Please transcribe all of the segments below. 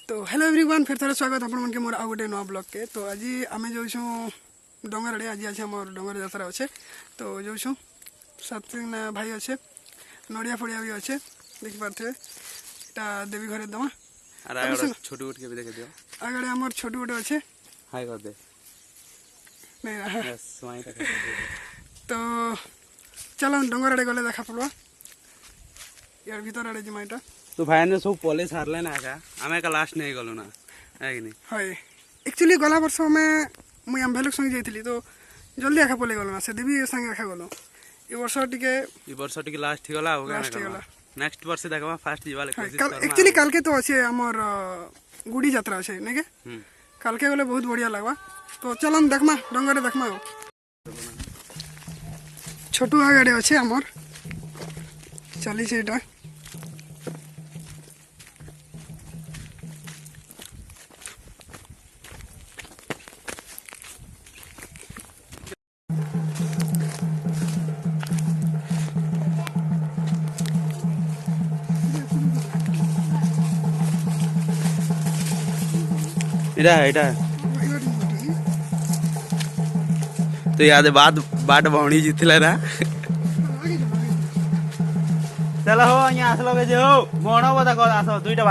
तो hello everyone फिर थोड़ा स्वागत आपण मन के मोर आ गोटे नवा ब्लॉग के। तो आज आम जो डंगर आड़े आज आज आम डंगर यात्रा अच्छे तो जो सात भाई अच्छे नड़िया फड़िया भी अच्छे देखी पारे यहाँ देवी घरे दमा छोटू गोट के भी देख दियो आगे आम छोटू गोटे अच्छे हाय कर दे नहीं स्वाई तो चलो डंगर आड़े गले देखा पड़वा यार भीतर आड़े जिमा यहाँ तो भाई ने सब पॉलिश हारले ना का आमे का लास्ट नहीं गलो ना है कि नहीं हाय एक्चुअली गला वर्ष में मुई आम भेलुक संगे जाइली तो जल्दी आखा पले गलो ना से देवी संगे आखा गलो ए वर्ष टिके लास्ट गला हो गया ना नेक्स्ट वर्ष देखबा फास्ट जीवाले कोशिश करना एक्चुअली काल के तो अच्छे हमर गुड़ी यात्रा अच्छे नहीं के काल के गले बहुत बढ़िया लगवा तो चलन देखमा डंगरे देखमा छोटू गाड़ी अच्छे हमर चली से एटा इटा तो याद बात बाट भौणी जीतले ना चलो हो यहाँ आसलो के जो मोणो बता को आसो दुईटा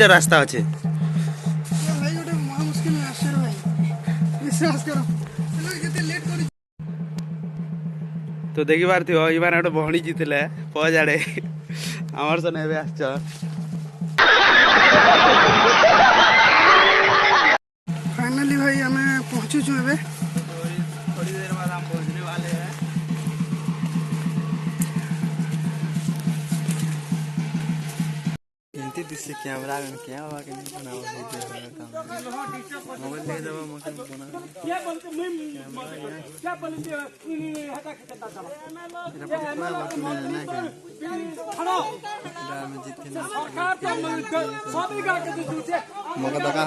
रास्ता अच्छे भाई गोटे महा मुश्किल में आश्चर्य भाई विश्वास करो चलो जते लेट कर तो देखि पारथि हो इबार गोटे भौणी जीतले पजाड़े हमर सने बे आछो फाइनली भाई हमें पहुंचू छु एबे थोड़ी देर बाद हम पहुंचने वाले हैं इंती दिसे कैमरा में क्या हुआ कि नहीं बनाओ मोबाइल ले दबा मत बना क्या बोलते क्या बोलते हटा के करता खड़ो में जीत के सरकार तो सभी का के दूसरे मगर दगा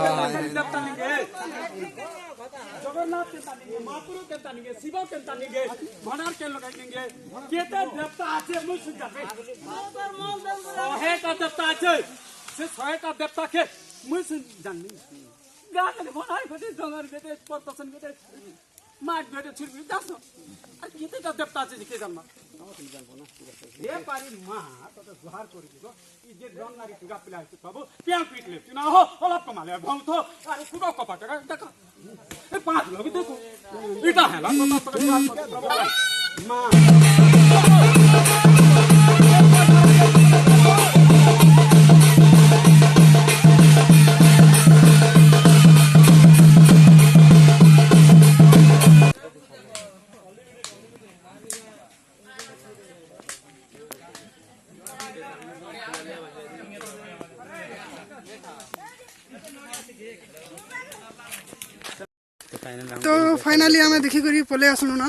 जगन्नाथ के तानिगे मातुरु के तानिगे शिव के तानिगे भंडार के लगाएंगे केते देवता আছে मुझ जाके सहे का देवता আছে से सहे का देवता के मुझ जाननी गाले भनाई फटे डंगर बेटे परतसन बेटे माट बेटे छिरबी दासो আর केते का देवता আছে के जन्म ये पारी मा तो जोहार कर दिगो ई जे रंगारी तुगा पिलाइछ बाबू प्यां पीटले ना हो अलप कमाले भौ थो अरे कुडो कपट देख ए पांच लोग देखो इटा है ला मां तो फाइनली हमें देखी करी पले आसलु ना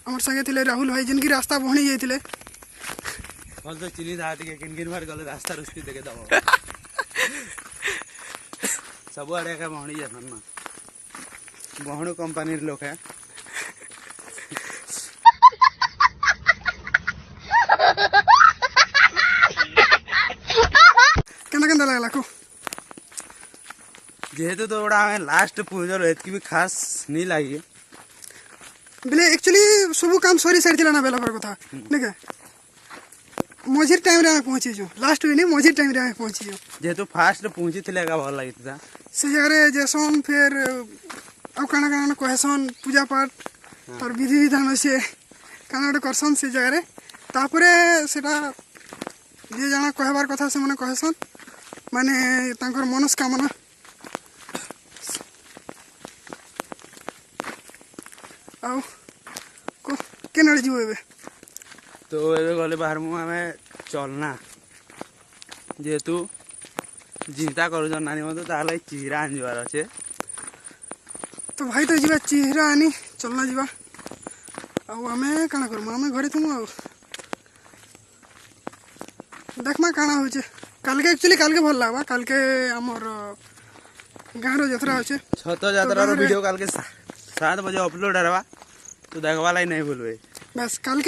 हमर संगे थिले राहुल भाई जिनकी रास्ता बहनी जाइथिले कल तो चिनी धाट के किन बार गले रास्ता रुस्ती देके दबो सब आड़े का बहनी जसन ना बहणु कंपनी लोग है केना केना लागला को जेहेतु तो बड़ा हमें लास्ट पूजल एतकी भी खास नहीं लगी बेले एक्चुअली सब काम सरी साइड थिला ना बेला पर कथा नेके मझिर टाइम रे पहुंची जो लास्ट वे नहीं मझिर टाइम रे पहुंची जो जेहेतु फास्ट पहुंची थिले का भल लगी था से जगह रे जेसन फिर अब काना काना कहसन पूजा पाठ तर विधि विधान से काना गोटे करसन से जगह रे तापरे सेटा जे जाना कहबार कथा से माने कहसन माने तांकर मनस्कामना आओ को केनड़ जीव एबे तो एबे गले बाहर मु हमें चलना जेहेतु चिंता करू जन नानी मत ताले चिहरा आन जवार अच्छे तो भाई तो जीवा चिहरा आनी चलना जीवा आउ हमें काना करू हमें घरे तुम आउ देखमा काना होचे काल के एक्चुअली काल के भल लागबा काल के हमर गाँव रो यात्रा होचे छत यात्रा रो वीडियो काल के 7 बजे अपलोड हरवा तो देखवाला ही नहीं भूलबे बस कल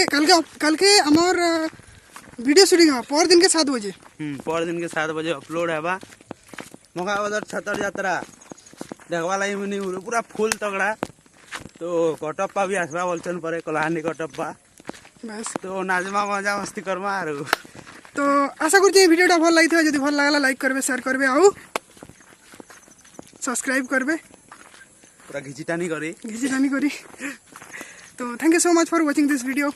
के हमार वीडियो शूटिंग है पर दिन के 7 बजे पर दिन के 7 बजे अपलोड है बा मगाबदर छतर यात्रा देखवा लगी मुनि पूरा फुल तगड़ा। तो कटप्पा भी आसवा बोलचन परे कलाहांडी कटप्पा बस तो नाजमा मजा मस्ती करमा आरो। तो आशा करुँ भिडियोटा भल लगी जदि भल लगला लाइक करबे शेयर करबे आउ सब्सक्राइब करबे पूरा घिचिटानी करी तो thank you so much for watching this video.